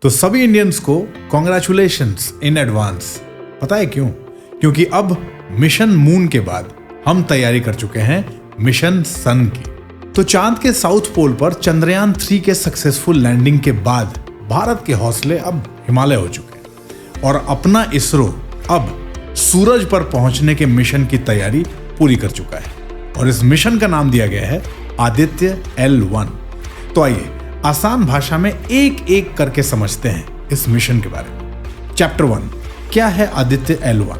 तो सभी इंडियंस को कॉन्ग्रेचुलेशंस इन एडवांस। पता है क्यों? क्योंकि अब मिशन मून के बाद हम तैयारी कर चुके हैं मिशन सन की। तो चांद के साउथ पोल पर चंद्रयान 3 के सक्सेसफुल लैंडिंग के बाद भारत के हौसले अब हिमालय हो चुके हैं और अपना इसरो अब सूरज पर पहुंचने के मिशन की तैयारी पूरी कर चुका है और इस मिशन का नाम दिया गया है आदित्य L1। तो आइए आसान भाषा में एक एक करके समझते हैं इस मिशन के बारे में। चैप्टर 1, क्या है आदित्य L1?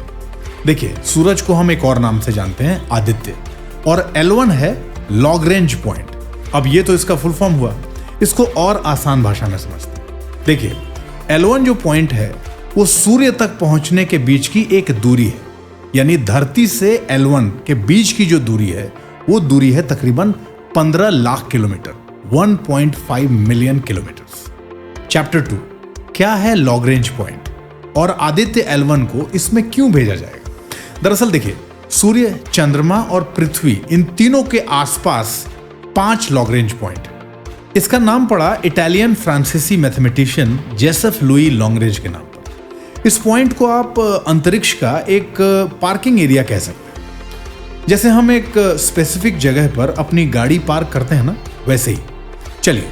देखिए, सूरज को हम एक और नाम से जानते हैं आदित्य, और L1 है लॉन्ग रेंज पॉइंट। अब ये तो इसका फुल फॉर्म हुआ, इसको और आसान भाषा में समझते हैं। देखिए, L1 जो पॉइंट है वो सूर्य तक पहुंचने के बीच की एक दूरी है, यानी धरती से L1 के बीच की जो दूरी है वो दूरी है तकरीबन 15 lakh kilometre, 1.5 million kilometre. Chapter 2, क्या है लॉन्ग रेंज पॉइंट और आदित्य L1 को इसमें क्यों भेजा जाएगा? दरअसल देखिए, सूर्य, चंद्रमा और पृथ्वी, इन तीनों के आसपास 5 लॉन्ग रेंज पॉइंट। इसका नाम पड़ा इटालियन फ्रांसीसी मैथमेटिशियन जोसेफ लुई लॉन्गरेंज के नाम पर। इस पॉइंट को आप अंतरिक्ष का एक पार्किंग एरिया कह सकते हैं। जैसे हम एक स्पेसिफिक जगह पर अपनी गाड़ी पार्क करते हैं ना, वैसे ही। चलिए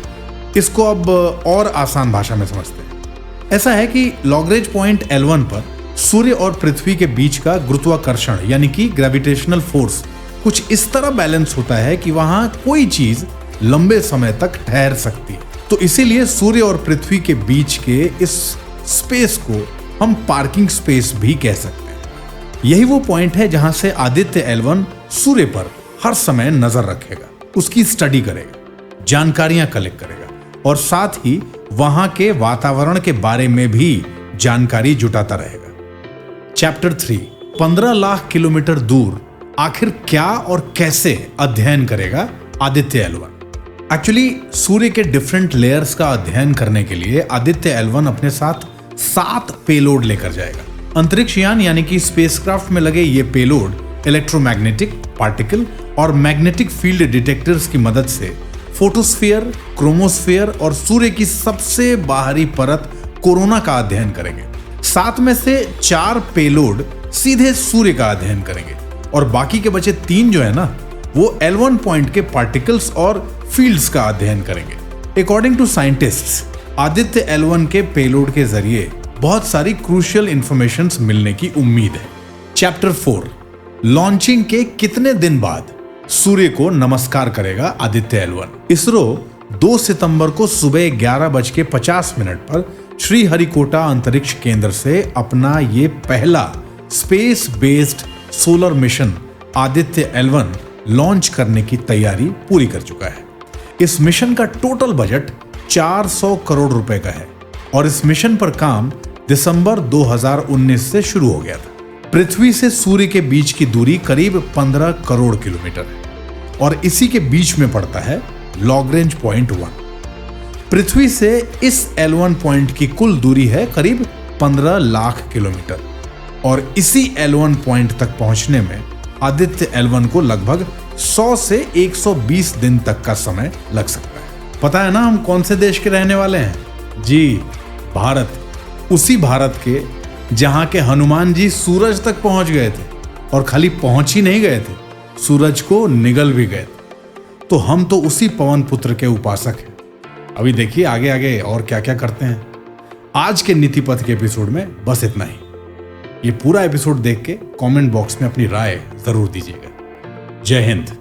इसको अब और आसान भाषा में समझते हैं। ऐसा है कि लॉन्गरेंज पॉइंट L1 पर सूर्य और पृथ्वी के बीच का गुरुत्वाकर्षण यानी कि ग्रेविटेशनल फोर्स कुछ इस तरह बैलेंस होता है कि वहां कोई चीज लंबे समय तक ठहर सकती है। तो इसीलिए सूर्य और पृथ्वी के बीच के इस स्पेस को हम पार्किंग स्पेस भी कह सकते हैं। यही वो पॉइंट है जहां से आदित्य L1 सूर्य पर हर समय नजर रखेगा, उसकी स्टडी करेगा, जानकारियां कलेक्ट करेगा और साथ ही वहां के वातावरण के बारे में भी जानकारी जुटाता रहेगा। चैप्टर 3, 15 लाख किलोमीटर दूर आखिर क्या और कैसे अध्ययन करेगा आदित्य L1? एक्चुअली सूर्य के डिफरेंट लेयर्स का अध्ययन करने के लिए आदित्य L1 अपने साथ 7 पेलोड लेकर जाएगा। अंतरिक्ष यान यानी कि स्पेसक्राफ्ट में लगे ये पेलोड इलेक्ट्रोमैग्नेटिक, पार्टिकल और मैग्नेटिक फील्ड डिटेक्टर्स की मदद से फोटोस्फीयर, क्रोमोस्फीयर और सूर्य की सबसे बाहरी परत कोरोना का अध्ययन करेंगे। 7 में से 4 पेलोड सीधे सूर्य का अध्ययन करेंगे और बाकी के बचे 3 जो है ना, वो L1 पॉइंट के पार्टिकल्स और फील्ड्स का अध्ययन करेंगे। According to scientists, Aditya L1 के पेलोड के जरिए बहुत सारी क्रूशियल इंफॉर्मेशंस मिलने की उम्मीद है। चैप्टर 4, लॉन्चिंग के कितने दिन बाद सूर्य को नमस्कार करेगा आदित्य L1? इसरो 2 सितंबर को सुबह 11:50 पर श्रीहरिकोटा अंतरिक्ष केंद्र से अपना ये पहला space based solar mission Aditya L1 launch करने की तैयारी पूरी कर चुका है। इस मिशन का टोटल बजट 400 करोड़ रुपए का है और इस मिशन पर काम दिसंबर 2019 से शुरू हो गया था। पृथ्वी से सूर्य के बीच की दूरी करीब 15 करोड़ किलोमीटर है और इसी के बीच में पड़ता है लॉन्गरेंज पॉइंट 1। पृथ्वी से इस L1 पॉइंट की कुल दूरी है करीब 15 लाख किलोमीटर और इसी L1 पॉइंट तक पहुंचने में आदित्य L1 को लगभग 100 से 120 दिन तक का समय लग सकता है। पता है ना हम कौन से देश के रहने वाले हैं? जी, भारत। उसी भारत के जहां के हनुमान जी सूरज तक पहुंच गए थे और खाली पहुंच ही नहीं गए थे, सूरज को निगल भी गए थे। तो हम तो उसी पवन पुत्र के उपासक हैं। अभी देखिए आगे आगे और क्या क्या करते हैं। आज के नीति पथ के एपिसोड में बस इतना ही। ये पूरा एपिसोड देख के कमेंट बॉक्स में अपनी राय जरूर दीजिएगा। जय हिंद।